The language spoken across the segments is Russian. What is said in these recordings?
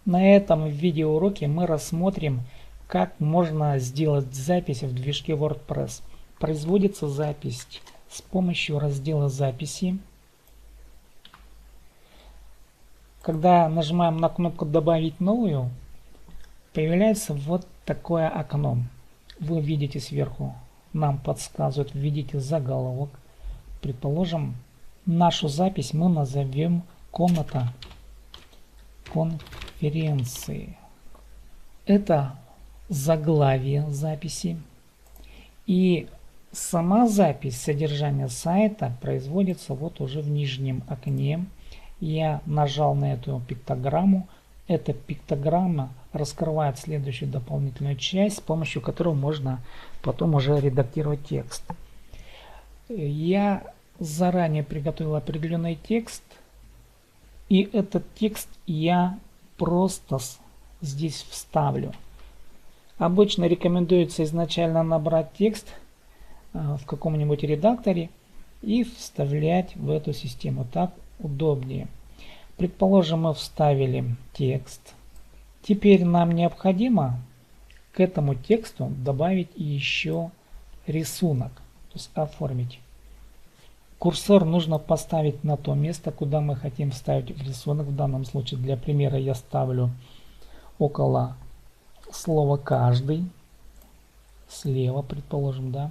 На этом видеоуроке мы рассмотрим, как можно сделать запись в движке WordPress. Производится запись с помощью раздела «Записи». Когда нажимаем на кнопку «Добавить новую», появляется вот такое окно. Вы видите сверху, нам подсказывают, введите заголовок. Предположим, нашу запись мы назовем «Комната конференции». Это заглавие записи. И сама запись содержания сайта производится вот уже в нижнем окне. Я нажал на эту пиктограмму. Эта пиктограмма раскрывает следующую дополнительную часть, с помощью которой можно потом уже редактировать текст. Я заранее приготовил определенный текст. И этот текст я просто здесь вставлю. Обычно рекомендуется изначально набрать текст в каком-нибудь редакторе и вставлять в эту систему. Так удобнее. Предположим, мы вставили текст. Теперь нам необходимо к этому тексту добавить еще рисунок, то есть оформить. Курсор нужно поставить на то место, куда мы хотим вставить рисунок. В данном случае для примера я ставлю около слова «каждый», слева, предположим, да.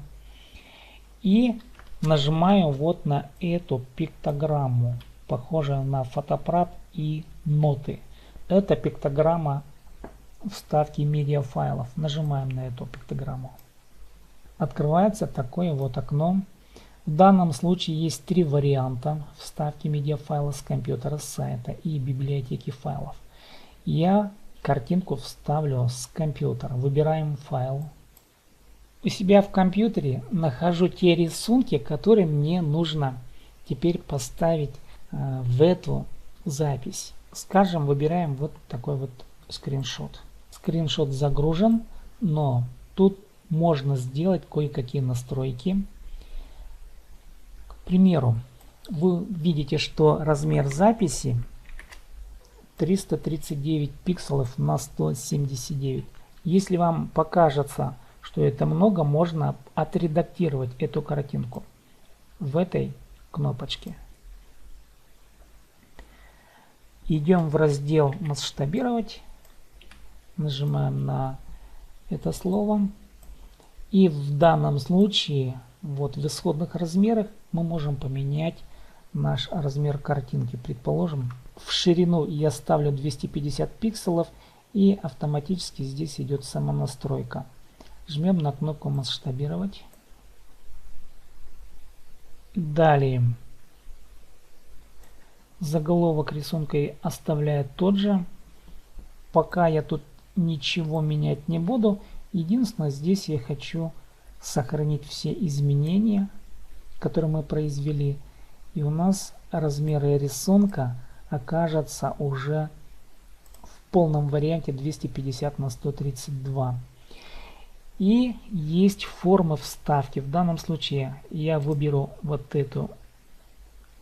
И нажимаю вот на эту пиктограмму, похожую на фотоаппарат и ноты. Это пиктограмма вставки медиафайлов. Нажимаем на эту пиктограмму. Открывается такое вот окно. В данном случае есть три варианта вставки медиафайла с компьютера, с сайта и библиотеки файлов. Я картинку вставлю с компьютера. Выбираем файл. У себя в компьютере нахожу те рисунки, которые мне нужно теперь поставить в эту запись. Скажем, выбираем вот такой вот скриншот. Скриншот загружен, но тут можно сделать кое-какие настройки. К примеру, вы видите, что размер записи 339 пикселов на 179. Если вам покажется, что это много, можно отредактировать эту картинку в этой кнопочке. Идем в раздел «Масштабировать». Нажимаем на это слово. И в данном случае, вот в исходных размерах, мы можем поменять наш размер картинки. Предположим, в ширину я ставлю 250 пикселов, и автоматически здесь идет самонастройка. Жмем на кнопку «Масштабировать». Далее. Заголовок рисунка оставляю тот же. Пока я тут ничего менять не буду. Единственное, здесь я хочу сохранить все изменения, которые мы произвели. И у нас размеры рисунка окажутся уже в полном варианте 250 на 132. И есть формы вставки. В данном случае я выберу вот эту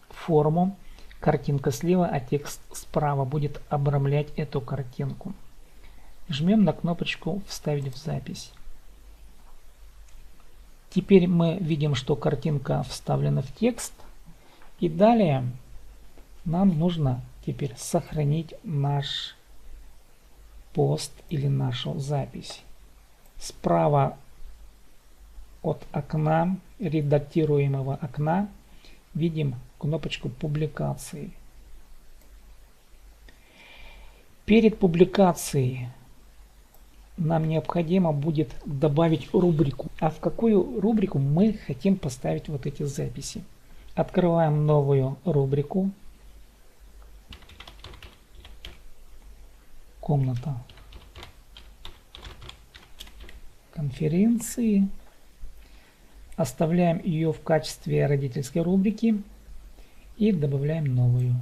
форму. Картинка слева, а текст справа будет обрамлять эту картинку. Жмем на кнопочку «Вставить в запись». Теперь мы видим, что картинка вставлена в текст. И далее нам нужно теперь сохранить наш пост или нашу запись. Справа от окна, редактируемого окна, видим кнопочку «Публикации». Перед публикацией нам необходимо будет добавить рубрику. А в какую рубрику мы хотим поставить вот эти записи? Открываем новую рубрику. Комната конференции. Оставляем ее в качестве родительской рубрики и добавляем новую.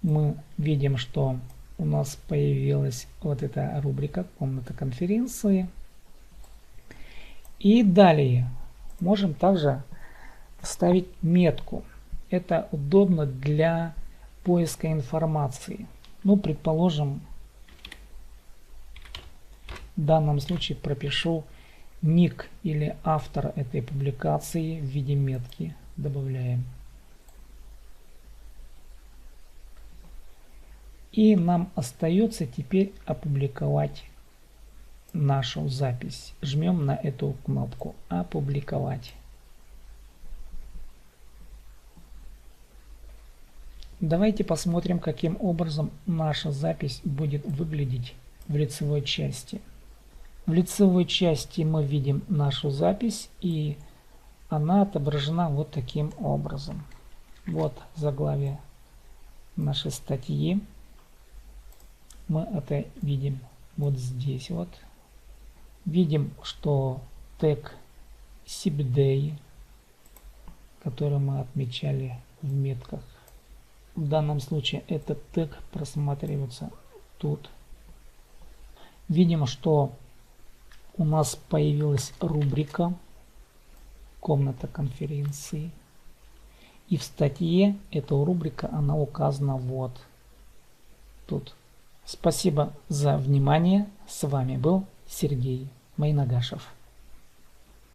Мы видим, что у нас появилась вот эта рубрика «Комната конференции». И далее можем также вставить метку. Это удобно для поиска информации. Ну, предположим, В данном случае пропишу ник или автор этой публикации в виде метки. Добавляем. И нам остается теперь опубликовать нашу запись. Жмем на эту кнопку «Опубликовать». Давайте посмотрим, каким образом наша запись будет выглядеть в лицевой части. В лицевой части мы видим нашу запись, и она отображена вот таким образом. Вот заглавие нашей статьи. Мы это видим вот здесь вот. Видим, что тег SIPDAY, который мы отмечали в метках, в данном случае этот тег просматривается тут. Видим, что у нас появилась рубрика «Комната конференции». И в статье эта рубрика, она указана вот тут. Спасибо за внимание. С вами был Сергей Майнагашев.